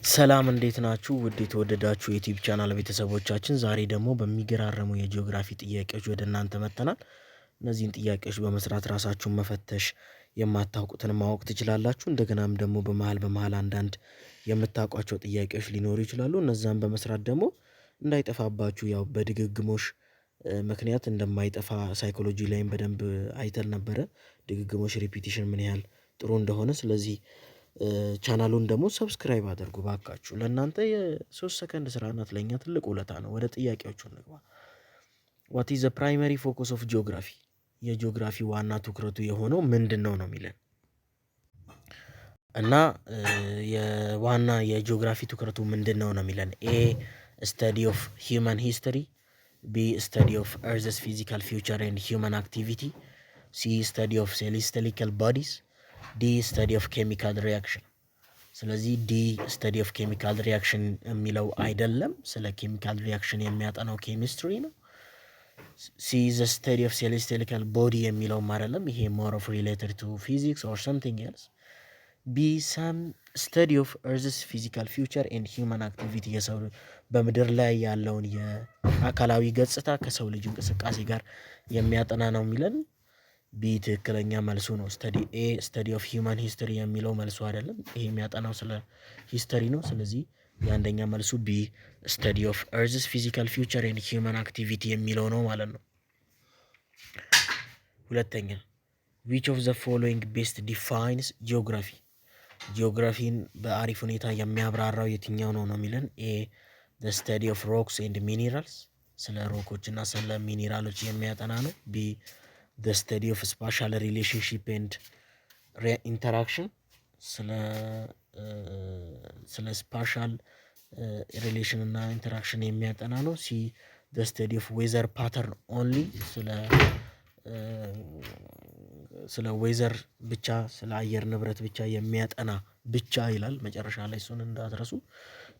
ሰላም እንዴት ናችሁ? ውድ የተወደዳችሁ የዩቲዩብ ቻናል ቤተሰቦቻችን ዛሬ ደግሞ በሚገራረሙ የጂኦግራፊ ጥያቄዎች ወደ እናንተ መጥተናል። እነዚህን ጥያቄዎች በመስራት ራሳችሁን መፈተሽ የማታውቁትን ማወቅ ትችላላችሁ። እንደገናም ደግሞ በመሃል አንዳንድ የምታውቋቸው ጥያቄዎች ሊኖሩ ይችላሉ። እነዛን በመስራት ደግሞ እንዳይጠፋባችሁ ያው በድግግሞሽ ምክንያት እንደማይጠፋ ሳይኮሎጂ ላይም በደንብ አይተን ነበረ። ድግግሞሽ ሪፒቲሽን ምን ያህል ጥሩ እንደሆነ። ስለዚህ ቻናሉን ደግሞ ሰብስክራይብ አድርጉ ባካችሁ። ለእናንተ የ3 ሰከንድ ስራ ናት፣ ለእኛ ትልቅ ውለታ ነው። ወደ ጥያቄዎቹ እንግባ። ዋት ኢዝ ዘ ፕራይመሪ ፎከስ ኦፍ ጂኦግራፊ? የጂኦግራፊ ዋና ትኩረቱ የሆነው ምንድን ነው ነው የሚለን እና የዋና የጂኦግራፊ ትኩረቱ ምንድን ነው ነው የሚለን ኤ ስተዲ ኦፍ ሂውማን ሂስትሪ፣ ቢ ስተዲ ኦፍ ኤርዝስ ፊዚካል ፊውቸር ኤንድ ሂውማን አክቲቪቲ፣ ሲ ስተዲ ኦፍ ሴሌስቲያል ቦዲስ፣ ዲ ስተዲ ኦፍ ኬሚካል ሪያክሽን። ስለዚህ ዲ ስተዲ ኦፍ ኬሚካል ሪያክሽን የሚለው አይደለም፣ ስለ ኬሚካል ሪያክሽን የሚያጠናው ኬሚስትሪ ነው። ሲ ዘ ስተዲ ኦፍ ሴሌስቲያል ቦዲ የሚለውም አይደለም፣ ይሄ ሞር ኦፍ ሪሌትድ ቱ ፊዚክስ ኦር ሰምቲንግ ኤልስ። ቢ ሰም ስተዲ ኦፍ ኤርዝስ ፊዚካል ፊውቸር ኤንድ ሂውማን አክቲቪቲ፣ የሰው በምድር ላይ ያለውን የአካላዊ ገጽታ ከሰው ልጅ እንቅስቃሴ ጋር የሚያጠና ነው የሚለን። ቢ ትክክለኛ መልሱ ነው። ኤ ስተዲ ኦፍ ሂውማን ሂስትሪ የሚለው መልሱ አይደለም፣ ይሄ የሚያጠናው ስለ ሂስተሪ ነው። ስለዚህ የአንደኛ መልሱ ቢ ስተዲ ኦፍ ኤርዝስ ፊዚካል ፊውቸር ኤንድ ሂውማን አክቲቪቲ የሚለው ነው ማለት ነው። ሁለተኛ ዊች ኦፍ ዘ ፎሎዊንግ ቤስት ዲፋይንስ ጂኦግራፊ? ጂኦግራፊን በአሪፍ ሁኔታ የሚያብራራው የትኛው ነው ነው የሚለን። ኤ ዘ ስተዲ ኦፍ ሮክስ ኤንድ ሚኒራልስ፣ ስለ ሮኮች እና ስለ ሚኒራሎች የሚያጠና ነው። ቢ the study of spatial relationship and interaction፣ ስለ ስፓሻል ሪሌሽን እና ኢንተራክሽን የሚያጠና ነው። ሲ the study of weather pattern only፣ ስለ ዌዘር ብቻ ስለ አየር ንብረት ብቻ የሚያጠና ብቻ ይላል መጨረሻ ላይ፣ እሱን እንዳትረሱ።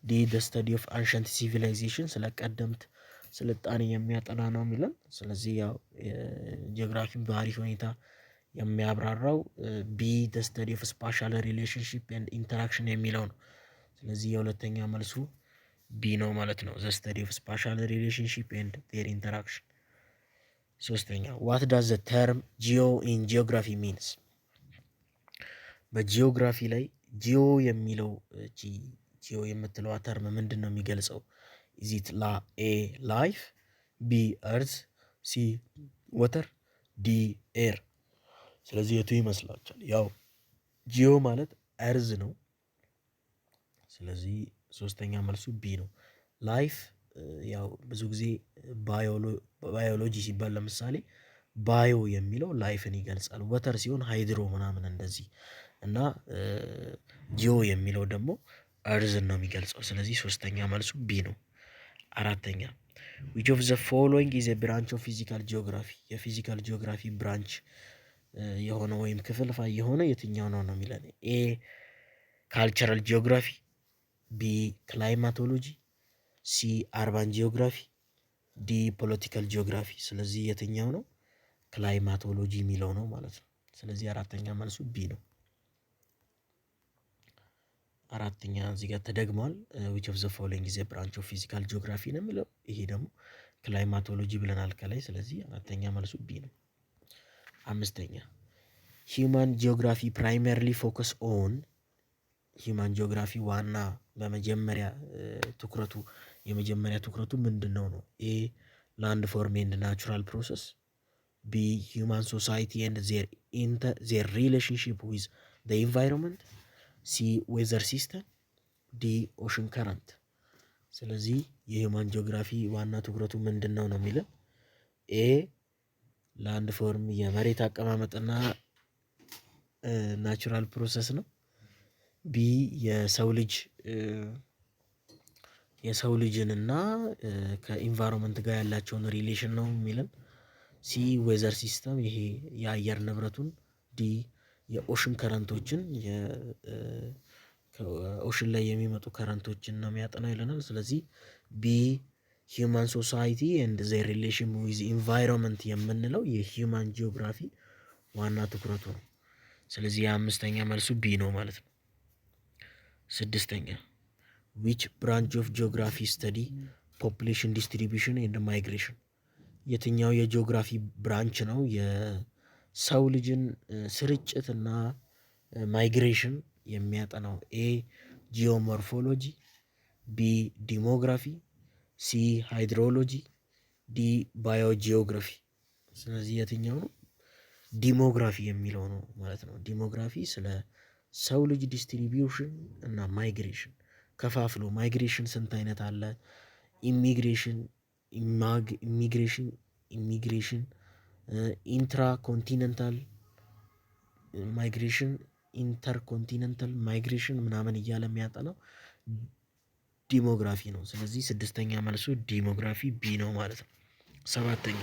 ዲ the study of ancient civilization፣ ስለ ቀደምት ስልጣኔ የሚያጠና ነው የሚለን። ስለዚህ ያው ጂኦግራፊን በአሪፍ ሁኔታ የሚያብራራው ቢ the study of spatial relationship and interaction የሚለው ነው። ስለዚህ የሁለተኛ መልሱ ቢ ነው ማለት ነው፣ the study of spatial relationship and their interaction። ሶስተኛ what does the term geo in geography means? በጂኦግራፊ ላይ ጂኦ የሚለው ጂኦ የምትለዋ ተርም ምንድን ነው የሚገልጸው? is it A life፣ ቢ earth፣ ሲ water፣ ዲ air። ስለዚህ የቱ ይመስላችኋል? ያው ጂኦ ማለት እርዝ ነው። ስለዚህ ሶስተኛ መልሱ ቢ ነው። ላይፍ ያው ብዙ ጊዜ ባዮሎጂ ሲባል ለምሳሌ ባዮ የሚለው ላይፍን ይገልጻል። ወተር ሲሆን ሃይድሮ ምናምን እንደዚህ እና ጂኦ የሚለው ደግሞ እርዝን ነው የሚገልጸው። ስለዚህ ሶስተኛ መልሱ ቢ ነው። አራተኛ which of the following is a branch of physical geography? የፊዚካል ጂኦግራፊ ብራንች የሆነ ወይም ክፍልፋይ የሆነ የትኛው ነው ነው የሚለን። ኤ ካልቸራል ጂኦግራፊ፣ ቢ ክላይማቶሎጂ፣ ሲ አርባን ጂኦግራፊ፣ ዲ ፖለቲካል ጂኦግራፊ። ስለዚህ የትኛው ነው? ክላይማቶሎጂ የሚለው ነው ማለት ነው። ስለዚህ አራተኛ መልሱ ቢ ነው። አራተኛ እዚህ ጋር ተደግሟል። which of the following is a branch of physical geography ነው የሚለው። ይሄ ደግሞ ክላይማቶሎጂ ብለናል ከላይ። ስለዚህ አራተኛ መልሱ ቢ ነው። አምስተኛ ሂውማን ጂኦግራፊ ፕራይመሪሊ ፎከስ ኦን፣ ሂውማን ጂኦግራፊ ዋና በመጀመሪያ ትኩረቱ ምንድን ነው ነው? ኤ ላንድ ፎርም ኤንድ ናቹራል ፕሮሰስ፣ ቢ ሂውማን ሶሳይቲ ኤንድ ዜር ሪሌሽንሽፕ ዊዝ ዘ ኢንቫይሮንመንት፣ ሲ ዌዘር ሲስተም፣ ዲ ኦሽን ከረንት። ስለዚህ የሂውማን ጂኦግራፊ ዋና ትኩረቱ ምንድን ነው ነው የሚለው። ኤ ላንድ ፎርም የመሬት አቀማመጥና ናቹራል ፕሮሰስ ነው። ቢ የሰው ልጅንና ከኢንቫይሮንመንት ጋር ያላቸውን ሪሌሽን ነው የሚለን። ሲ ዌዘር ሲስተም፣ ይሄ የአየር ንብረቱን። ዲ የኦሽን ከረንቶችን ከኦሽን ላይ የሚመጡ ከረንቶችን ነው የሚያጠናው ይለናል። ስለዚህ ቢ ሂውማን ሶሳይቲ ኤንድ ዘር ሪሌሽን ዊዝ ኢንቫይሮንመንት የምንለው የሂውማን ጂኦግራፊ ዋና ትኩረቱ ነው። ስለዚህ የአምስተኛ መልሱ ቢ ነው ማለት ነው። ስድስተኛ ዊች ብራንች ኦፍ ጂኦግራፊ ስተዲ ፖፑሌሽን ዲስትሪቢዩሽን ኤንድ ማይግሬሽን? የትኛው የጂኦግራፊ ብራንች ነው የሰው ልጅን ስርጭትና ማይግሬሽን የሚያጠናው? ኤ ጂኦሞርፎሎጂ፣ ቢ ዲሞግራፊ፣ ሲ ሃይድሮሎጂ፣ ዲ ባዮጂኦግራፊ። ስለዚህ የትኛው ነው? ዲሞግራፊ የሚለው ነው ማለት ነው። ዲሞግራፊ ስለ ሰው ልጅ ዲስትሪቢዩሽን እና ማይግሬሽን ከፋፍሎ፣ ማይግሬሽን ስንት አይነት አለ? ኢሚግሬሽን፣ ኢሚግሬሽን፣ ኢንትራ ኮንቲነንታል ማይግሬሽን፣ ኢንተርኮንቲነንታል ማይግሬሽን ምናምን እያለ የሚያጠናው ዲሞግራፊ ነው። ስለዚህ ስድስተኛ መልሱ ዲሞግራፊ ቢ ነው ማለት ነው። ሰባተኛ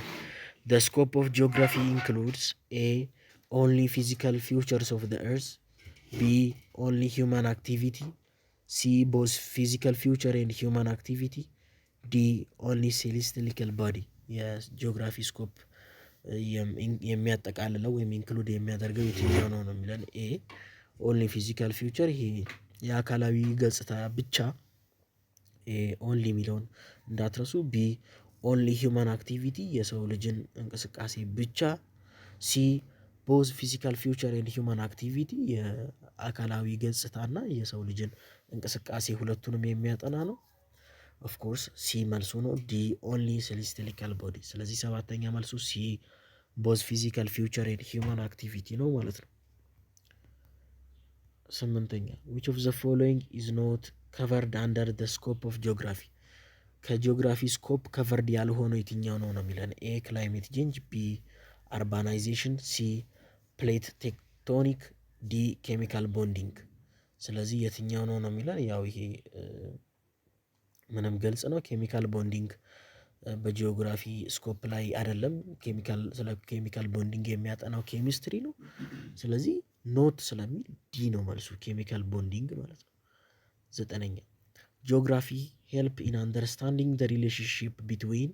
the scope of geography includes a only physical features of the earth, b only human activity, c both physical feature and human activity, d only celestial body። የጂኦግራፊ ስኮፕ የሚያጠቃልለው ወይም ኢንክሉድ የሚያደርገው የትኛው ነው ነው የሚለን? ኤ ኦንሊ ፊዚካል ፊውቸር፣ ይሄ የአካላዊ ገጽታ ብቻ ኦንሊ የሚለውን እንዳትረሱ። ቢ ኦንሊ ሂውማን አክቲቪቲ፣ የሰው ልጅን እንቅስቃሴ ብቻ። ሲ ቦዝ ፊዚካል ፊውቸር ኤንድ ሂውማን አክቲቪቲ፣ የአካላዊ ገጽታና የሰው ልጅን እንቅስቃሴ ሁለቱንም የሚያጠና ነው። ኦፍኮርስ ሲ መልሱ ነው። ዲ ኦንሊ ሴሌስቲያል ቦዲ። ስለዚህ ሰባተኛ መልሱ ሲ ቦዝ ፊዚካል ፊውቸር ኤንድ ሂውማን አክቲቪቲ ነው ማለት ነው። ስምንተኛ which of the following is not covered under the scope of geography? ከጂኦግራፊ ስኮፕ ከቨርድ ያልሆነው የትኛው ነው ነው የሚለን? ኤ ክላይሜት ቼንጅ፣ ቢ አርባናይዜሽን፣ ሲ ፕሌት ቴክቶኒክ፣ ዲ ኬሚካል ቦንዲንግ። ስለዚህ የትኛው ነው ነው የሚለን? ያው ይሄ ምንም ግልጽ ነው። ኬሚካል ቦንዲንግ በጂኦግራፊ ስኮፕ ላይ አይደለም። ስለ ኬሚካል ቦንዲንግ የሚያጠናው ኬሚስትሪ ነው። ስለዚህ ኖት ስለሚል ዲ ነው መልሱ፣ ኬሚካል ቦንዲንግ ማለት ነው። ዘጠነኛ ጂኦግራፊ ሄልፕ ኢን አንደርስታንዲንግ ዘ ሪሌሽንሺፕ ቢትዊን፣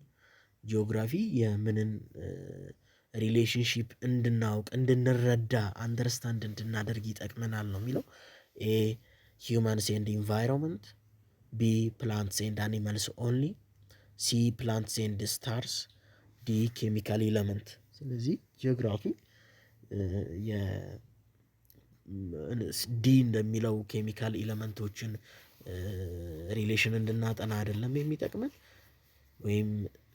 ጂኦግራፊ የምንን ሪሌሽንሺፕ እንድናውቅ እንድንረዳ፣ አንደርስታንድ እንድናደርግ ይጠቅመናል ነው የሚለው። ኤ ሂውማንስ ኤንድ ኢንቫይሮንመንት፣ ቢ ፕላንትስ ኤንድ አኒማልስ ኦንሊ፣ ሲ ፕላንትስ ኤንድ ስታርስ፣ ዲ ኬሚካል ኤለመንት። ስለዚህ ጂኦግራፊ ዲ እንደሚለው ኬሚካል ኤለመንቶችን ሪሌሽን እንድናጠና አይደለም የሚጠቅመን። ወይም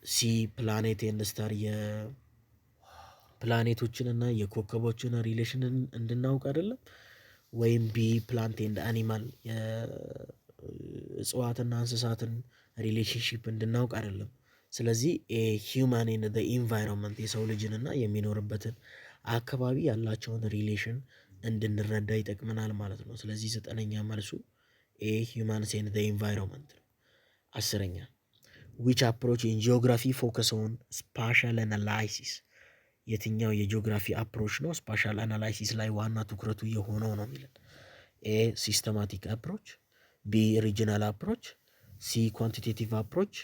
ሲ ፕላኔት ኤንድ ስታር የፕላኔቶችን እና የኮከቦችን ሪሌሽን እንድናውቅ አይደለም። ወይም ቢ ፕላንት ኤንድ አኒማል የእጽዋትና እንስሳትን ሪሌሽንሺፕ እንድናውቅ አይደለም። ስለዚህ ኤ ሂውማን ኤንድ ኢንቫይሮንመንት የሰው ልጅንና የሚኖርበትን አካባቢ ያላቸውን ሪሌሽን እንድንረዳ ይጠቅመናል ማለት ነው። ስለዚህ ዘጠነኛ መልሱ ኤ ሂውማንስ ኤንድ ኢንቫይሮንመንት ነው። አስረኛ ዊች አፕሮች ኢን ጂኦግራፊ ፎከስ ኦን ስፓሻል አናላይሲስ? የትኛው የጂኦግራፊ አፕሮች ነው ስፓሻል አናላይሲስ ላይ ዋና ትኩረቱ የሆነው ነው የሚለን? ኤ ሲስተማቲክ አፕሮች፣ ቢ ሪጂናል አፕሮች፣ ሲ ኳንቲቴቲቭ አፕሮች፣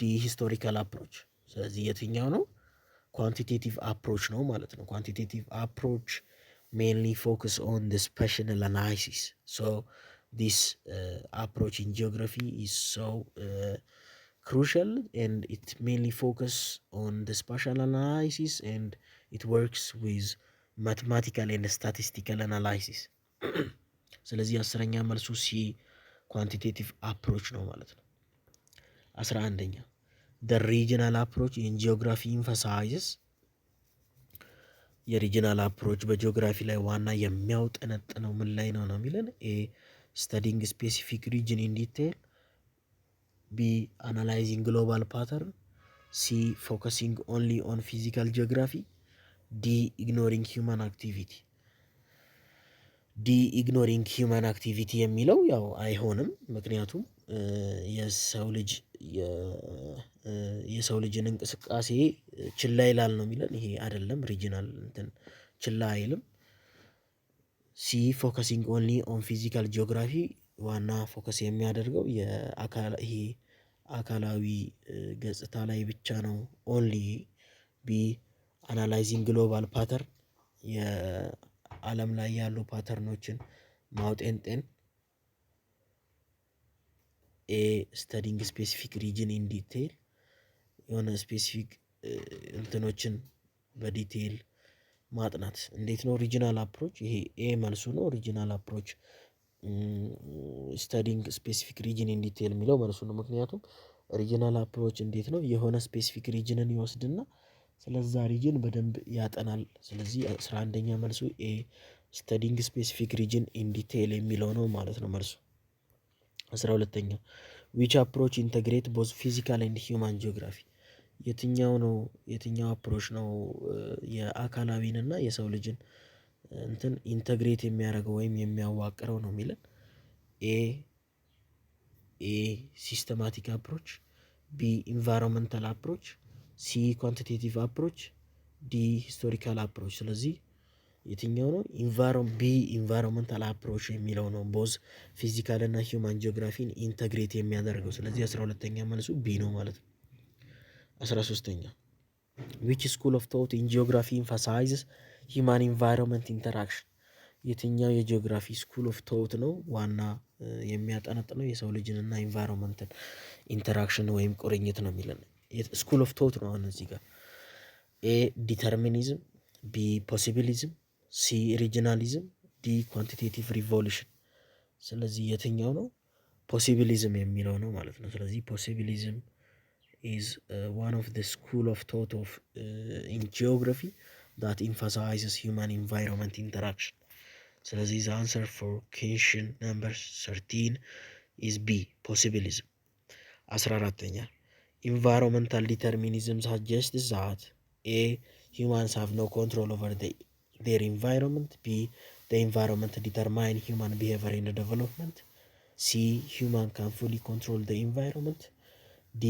ዲ ሂስቶሪካል አፕሮች። ስለዚህ የትኛው ነው? ኳንቲቴቲቭ አፕሮች ነው ማለት ነው። ኳንቲቴቲቭ አፕሮች mainly focus on the spatial analysis. So this approach in geography is so crucial, and it mainly focus on the spatial analysis, and it works with mathematical and statistical analysis. ስለዚህ አስረኛ መልሱ ሲ ኳንቲቴቲቭ አፕሮች ነው ማለት ነው። 11ኛ the regional approach in geography emphasizes፣ የሪጂናል አፕሮች በጂኦግራፊ ላይ ዋና የሚያውጠነጥነው ምን ላይ ነው ነው የሚለን? ኤ ስተዲንግ ስፔሲፊክ ሪጅን ኢን ዲቴይል፣ ቢ አናላይዚንግ ግሎባል ፓተርን፣ ሲ ፎከሲንግ ኦንሊ ኦን ፊዚካል ጂኦግራፊ፣ ዲ ኢግኖሪንግ ሂውማን አክቲቪቲ። ዲ ኢግኖሪንግ ሂውማን አክቲቪቲ የሚለው ያው አይሆንም። ምክንያቱም የሰው ልጅን እንቅስቃሴ ችላ ይላል ነው የሚለን። ይሄ አይደለም፣ ሪጂናል እንትን ችላ አይልም። ሲ ፎከሲንግ ኦንሊ ኦን ፊዚካል ጂኦግራፊ ዋና ፎከስ የሚያደርገው ይሄ አካላዊ ገጽታ ላይ ብቻ ነው ኦንሊ። ቢ አናላይዚንግ ግሎባል ፓተርን የዓለም ላይ ያሉ ፓተርኖችን ማውጤንጤን ኤ ስተዲንግ ስፔሲፊክ ሪጅን ኢን ዲቴይል የሆነ ስፔሲፊክ እንትኖችን በዲቴይል ማጥናት። እንዴት ነው ሪጂናል አፕሮች? ይሄ ኤ መልሱ ነው። ሪጂናል አፕሮች ስተዲንግ ስፔሲፊክ ሪጅን ኢን ዲቴይል የሚለው መልሱ ነው። ምክንያቱም ሪጂናል አፕሮች እንዴት ነው የሆነ ስፔሲፊክ ሪጅንን ይወስድና ስለዛ ሪጅን በደንብ ያጠናል። ስለዚህ 11ኛ መልሱ ኤ ስተዲንግ ስፔሲፊክ ሪጅን ኢን ዲቴይል የሚለው ነው ማለት ነው መልሱ። 12ኛ ዊች አፕሮች ኢንተግሬት ቦዝ ፊዚካል ኤንድ ሂውማን ጂኦግራፊ የትኛው አፕሮች ነው የአካላዊን እና የሰው ልጅን እንትን ኢንተግሬት የሚያደርገው ወይም የሚያዋቅረው ነው የሚለን። ኤ ሲስተማቲክ አፕሮች፣ ቢ ኢንቫይሮንመንታል አፕሮች፣ ሲ ኳንቲቴቲቭ አፕሮች፣ ዲ ሂስቶሪካል አፕሮች። ስለዚህ የትኛው ነው? ቢ ኢንቫይሮንመንታል አፕሮች የሚለው ነው ቦዝ ፊዚካል እና ሂውማን ጂኦግራፊን ኢንተግሬት የሚያደርገው። ስለዚህ 12ኛ መልሱ ቢ ነው ማለት ነው። 13ኛ ዊች ስኩል ኦፍ ቶት ኢን ጂኦግራፊ ኢንፋሳይዝስ ሂውማን ኢንቫይሮንመንት ኢንተራክሽን የትኛው የጂኦግራፊ ስኩል ኦፍ ቶት ነው ዋና የሚያጠነጥነው የሰው ልጅን እና ኢንቫይሮንመንትን ኢንተራክሽን ወይም ቁርኝት ነው የሚለን። ስኩል ኦፍ ቶት ነው አሁን እዚህ ጋር። ኤ ዲተርሚኒዝም፣ ቢ ፖሲቢሊዝም፣ ሲ ሪጂናሊዝም፣ ዲ ኳንቲቴቲቭ ሪቮሉሽን። ስለዚህ የትኛው ነው? ፖሲቢሊዝም የሚለው ነው ማለት ነው። ስለዚህ ፖሲቢሊዝም is one of the school of thought of in geography that emphasizes human environment interaction. ስለዚህ the answer for question number 13 is B possibilism. 14ኛ environmental determinism suggests that A humans have no control over their environment, B the environment determine human behavior and development, C human can fully control the environment, D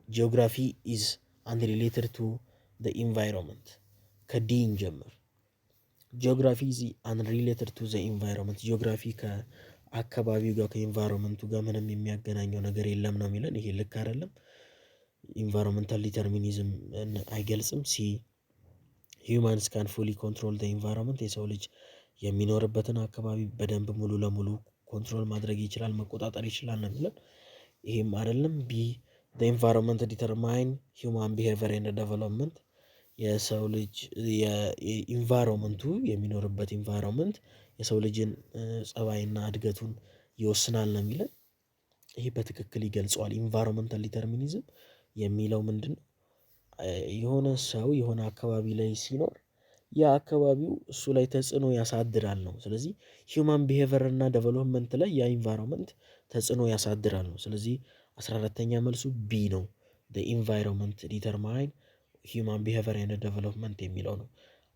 geography is unrelated to the environment. ከዲ እንጀምር። ጂኦግራፊ ኢዝ አንሪሌትድ ቱ ዘ ኢንቫይሮንመንት። ጂኦግራፊ ከአካባቢው ጋር ከኢንቫይሮንመንቱ ጋር ምንም የሚያገናኘው ነገር የለም ነው የሚለን። ይሄ ልክ አይደለም። ኢንቫይሮንመንታል ዲተርሚኒዝም አይገልጽም። ሲ ሂውማንስ ካን ፉሊ ኮንትሮል ዘ ኢንቫይሮንመንት የሰው ልጅ የሚኖርበትን አካባቢ በደንብ ሙሉ ለሙሉ ኮንትሮል ማድረግ ይችላል፣ መቆጣጠር ይችላል ነው የሚለን። ይሄም አይደለም። ቢ the environment determine human behavior and development የሰው ልጅ የኢንቫይሮንመንቱ የሚኖርበት ኢንቫይሮንመንት የሰው ልጅን ጸባይና እድገቱን ይወስናል ነው የሚለን። ይሄ በትክክል ይገልጸዋል። ኢንቫይሮንመንታል ዲተርሚኒዝም የሚለው ምንድን ነው? የሆነ ሰው የሆነ አካባቢ ላይ ሲኖር የአካባቢው እሱ ላይ ተጽዕኖ ያሳድራል ነው። ስለዚህ ሂውማን ቢሄቨር እና ዴቨሎፕመንት ላይ ያ ኢንቫይሮንመንት ተጽዕኖ ያሳድራል ነው። ስለዚህ 14ኛ መልሱ ቢ ነው። ኢንቫይሮንመንት ዲተርማይን ሂውማን ቢሄቨር ኤንድ ዴቨሎፕመንት የሚለው ነው።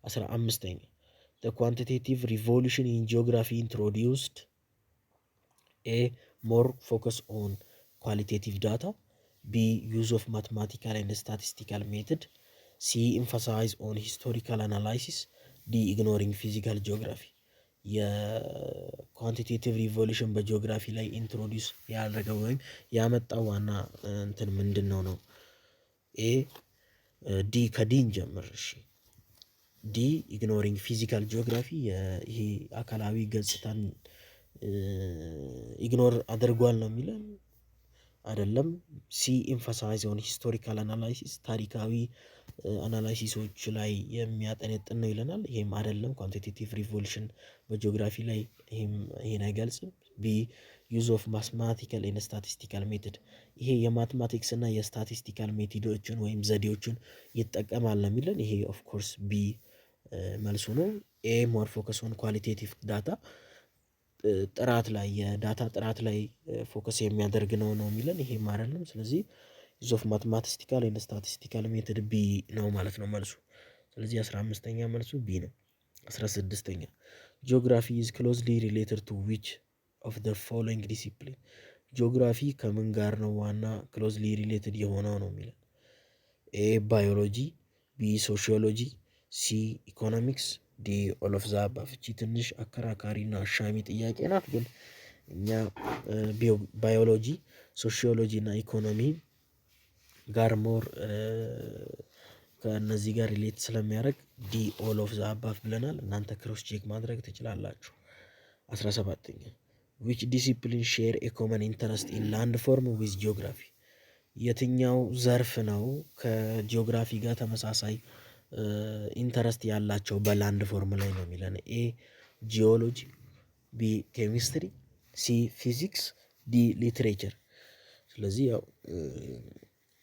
15ኛ ኳንቲቴቲቭ ሪቮሉሽን ኢን ጂኦግራፊ ኢንትሮዲውስድ ኤ ሞር ፎከስ ኦን ኳሊቴቲቭ ዳታ፣ ቢ ዩዝ ኦፍ ማትማቲካል ኤንድ ስታቲስቲካል ሜትድ፣ ሲ ኤምፋሳይዝ ኦን ሂስቶሪካል አናላይሲስ፣ ዲ ኢግኖሪንግ ፊዚካል ጂኦግራፊ። የኳንቲቴቲቭ ሪቮሉሽን በጂኦግራፊ ላይ ኢንትሮዲውስ ያደረገው ወይም ያመጣው ዋና እንትን ምንድን ነው ነው? ኤ ዲ ከዲን ጀምር። እሺ ዲ ኢግኖሪንግ ፊዚካል ጂኦግራፊ ይሄ አካላዊ ገጽታን ኢግኖር አድርጓል ነው የሚለን አይደለም። ሲ ኤምፋሳይዝ ኦን ሂስቶሪካል አናላይሲስ ታሪካዊ አናላይሲሶች ላይ የሚያጠነጥን ነው ይለናል። ይሄም አይደለም። ኳንቲቴቲቭ ሪቮሉሽን በጂኦግራፊ ላይ ይሄን አይገልጽም። ቢ ዩዝ ኦፍ ማትማቲካል ኤንድ ስታቲስቲካል ሜትድ ይሄ የማትማቲክስ እና የስታቲስቲካል ሜቶዶችን ወይም ዘዴዎችን ይጠቀማል ነው የሚለን። ይሄ ኦፍ ኮርስ ቢ መልሱ ነው። ኤ ሞር ፎከስ ኦን ኳሊቴቲቭ ዳታ ጥራት ላይ የዳታ ጥራት ላይ ፎከስ የሚያደርግ ነው ነው የሚለን። ይሄም አይደለም። ስለዚህ ዩዝ ኦፍ ማትማቲካል ኤንድ ስታቲስቲካል ሜትድ ቢ ነው ማለት ነው መልሱ። ስለዚህ 15ኛ መልሱ ቢ ነው። 16ኛ ጂኦግራፊ ኢዝ ክሎዝሊ ሪሌትድ ቱ ዊች ኦፍ ዘ ፎሎዊንግ ዲሲፕሊን ጂኦግራፊ ከምን ጋር ነው ዋና ክሎዝሊ ሪሌትድ የሆነው ነው የሚለን። ኤ ባዮሎጂ፣ ቢ ሶሺዮሎጂ፣ ሲ ኢኮኖሚክስ፣ ዲ ኦል ኦፍ ዘ አባቭ። እቺ ትንሽ አከራካሪና አሻሚ ጥያቄ ናት፣ ግን እኛ ባዮሎጂ፣ ሶሺዮሎጂ እና ኢኮኖሚ ጋር ሞር ከእነዚህ ጋር ሪሌት ስለሚያደርግ ዲ ኦል ኦፍ ዘ አባቭ ብለናል። እናንተ ክሮስ ቼክ ማድረግ ትችላላችሁ። 17ኛ ዊች ዲሲፕሊን ሼር ኤ ኮመን ኢንተረስት ኢን ላንድ ፎርም ዊዝ ጂኦግራፊ? የትኛው ዘርፍ ነው ከጂኦግራፊ ጋር ተመሳሳይ ኢንተረስት ያላቸው በላንድ ፎርም ላይ ነው የሚለን? ኤ ጂኦሎጂ፣ ቢ ኬሚስትሪ፣ ሲ ፊዚክስ፣ ዲ ሊትሬቸር። ስለዚህ ያው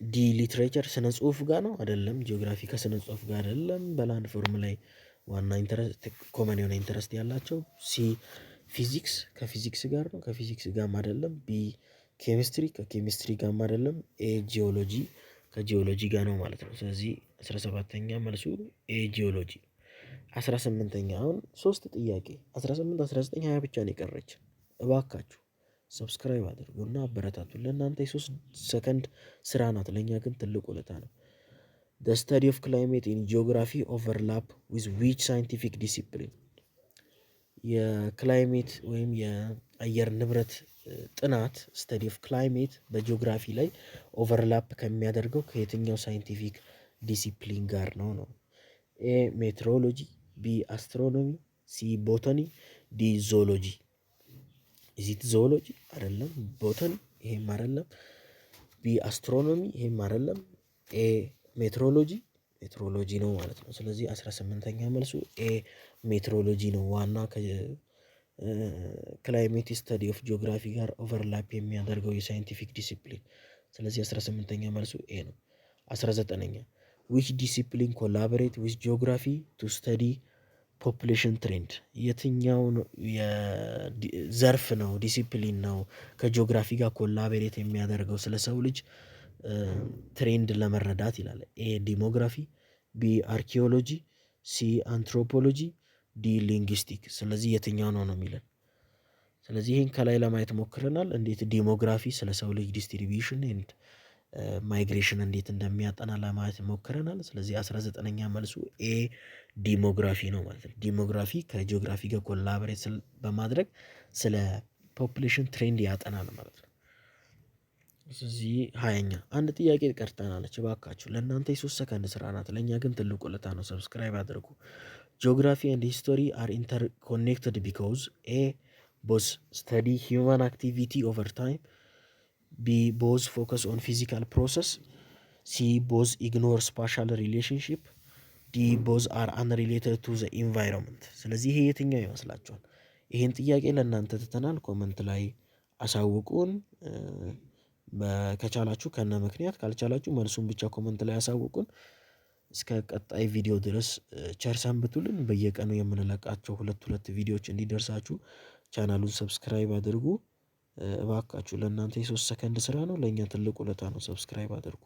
ዲ ሊትሬቸር ስነ ጽሁፍ ጋር ነው አይደለም። ጂኦግራፊ ከስነ ጽሁፍ ጋር አይደለም። በላንድ ፎርም ላይ ዋና ኢንተረስት ኮመን የሆነ ኢንተረስት ያላቸው። ሲ ፊዚክስ ከፊዚክስ ጋር ነው፣ ከፊዚክስ ጋርም አይደለም። ቢ ኬሚስትሪ ከኬሚስትሪ ጋርም አይደለም። ኤ ጂኦሎጂ ከጂኦሎጂ ጋር ነው ማለት ነው። ስለዚህ 17ኛ መልሱ ኤ ጂኦሎጂ። 18ኛ አሁን 3 ጥያቄ 18፣ 19፣ 20 ብቻ ነው የቀረች። እባካችሁ ሰብስክራይብ አድርጉና አበረታቱ። ለእናንተ የ3 ሰከንድ ስራ ናት፣ ለእኛ ግን ትልቅ ውለታ ነው። The study of climate in geography overlap with which scientific discipline? የክላይሜት ወይም የአየር ንብረት ጥናት ስተዲ ኦፍ ክላይሜት በጂኦግራፊ ላይ ኦቨርላፕ ከሚያደርገው ከየትኛው ሳይንቲፊክ ዲሲፕሊን ጋር ነው? ኤ ሜትሮሎጂ፣ ቢ አስትሮኖሚ፣ ሲ ቦታኒ፣ ዲ ዞሎጂ። ኢዚት ዞሎጂ አይደለም። ቦታኒ ይሄም አይደለም። ቢ አስትሮኖሚ ይሄም አይደለም። ኤ ሜትሮሎጂ ሜትሮሎጂ ነው ማለት ነው። ስለዚህ 18ኛ መልሱ ኤ ሜትሮሎጂ ነው። ዋና ክላይሜት ስተዲ ኦፍ ጂኦግራፊ ጋር ኦቨርላፕ የሚያደርገው የሳይንቲፊክ ዲሲፕሊን። ስለዚህ 18ኛ መልሱ ኤ ነው። 19ኛ ዊች ዲሲፕሊን ኮላቦሬት ዊዝ ጂኦግራፊ ቱ ስተዲ ፖፑሌሽን ትሬንድ? የትኛው ዘርፍ ነው ዲሲፕሊን ነው ከጂኦግራፊ ጋር ኮላቦሬት የሚያደርገው ስለ ሰው ልጅ ትሬንድ ለመረዳት ይላል። ኤ ዲሞግራፊ፣ ቢ አርኪኦሎጂ፣ ሲ አንትሮፖሎጂ፣ ዲ ሊንግስቲክ። ስለዚህ የትኛው ነው የሚለን? ስለዚህ ይህን ከላይ ለማየት ሞክረናል። እንዴት ዲሞግራፊ ስለ ሰው ልጅ ዲስትሪቢዩሽን ኤንድ ማይግሬሽን እንዴት እንደሚያጠና ለማየት ሞክረናል። ስለዚህ 19ኛ መልሱ ኤ ዲሞግራፊ ነው ማለት ነው። ዲሞግራፊ ከጂኦግራፊ ጋር ኮላቦሬት በማድረግ ስለ ፖፑሌሽን ትሬንድ ያጠናል ማለት ነው። ስለዚህ 20ኛ አንድ ጥያቄ ቀርተናለች። እባካችሁ ለእናንተ የ3 ሰከንድ ስራ ናት፣ ለእኛ ግን ትልቅ ውለታ ነው። ሰብስክራይብ አድርጉ። ጂኦግራፊ ኤንድ ሂስቶሪ አር ኢንተርኮኔክትድ ቢኮዝ ኤ ቦዝ ስተዲ ሂውማን አክቲቪቲ ኦቨር ታይም፣ ቢ ቦዝ ፎከስ ኦን ፊዚካል ፕሮሰስ፣ ሲ ቦዝ ኢግኖር ስፓሻል ሪሌሽንሽፕ፣ ዲ ቦዝ አር አንሪሌትድ ቱ ዘ ኢንቫይሮንመንት። ስለዚህ ይሄ የትኛው ይመስላችኋል? ይህን ጥያቄ ለእናንተ ትተናል። ኮመንት ላይ አሳውቁን። ከቻላችሁ ከነ ምክንያት፣ ካልቻላችሁ መልሱን ብቻ ኮመንት ላይ አሳውቁን። እስከ ቀጣይ ቪዲዮ ድረስ ቸር ሰንብቱልን። በየቀኑ የምንለቃቸው 2 ቪዲዮዎች እንዲደርሳችሁ ቻናሉን ሰብስክራይብ አድርጉ። እባካችሁ ለእናንተ የ3 ሰከንድ ስራ ነው፣ ለእኛ ትልቅ ውለታ ነው። ሰብስክራይብ አድርጉ።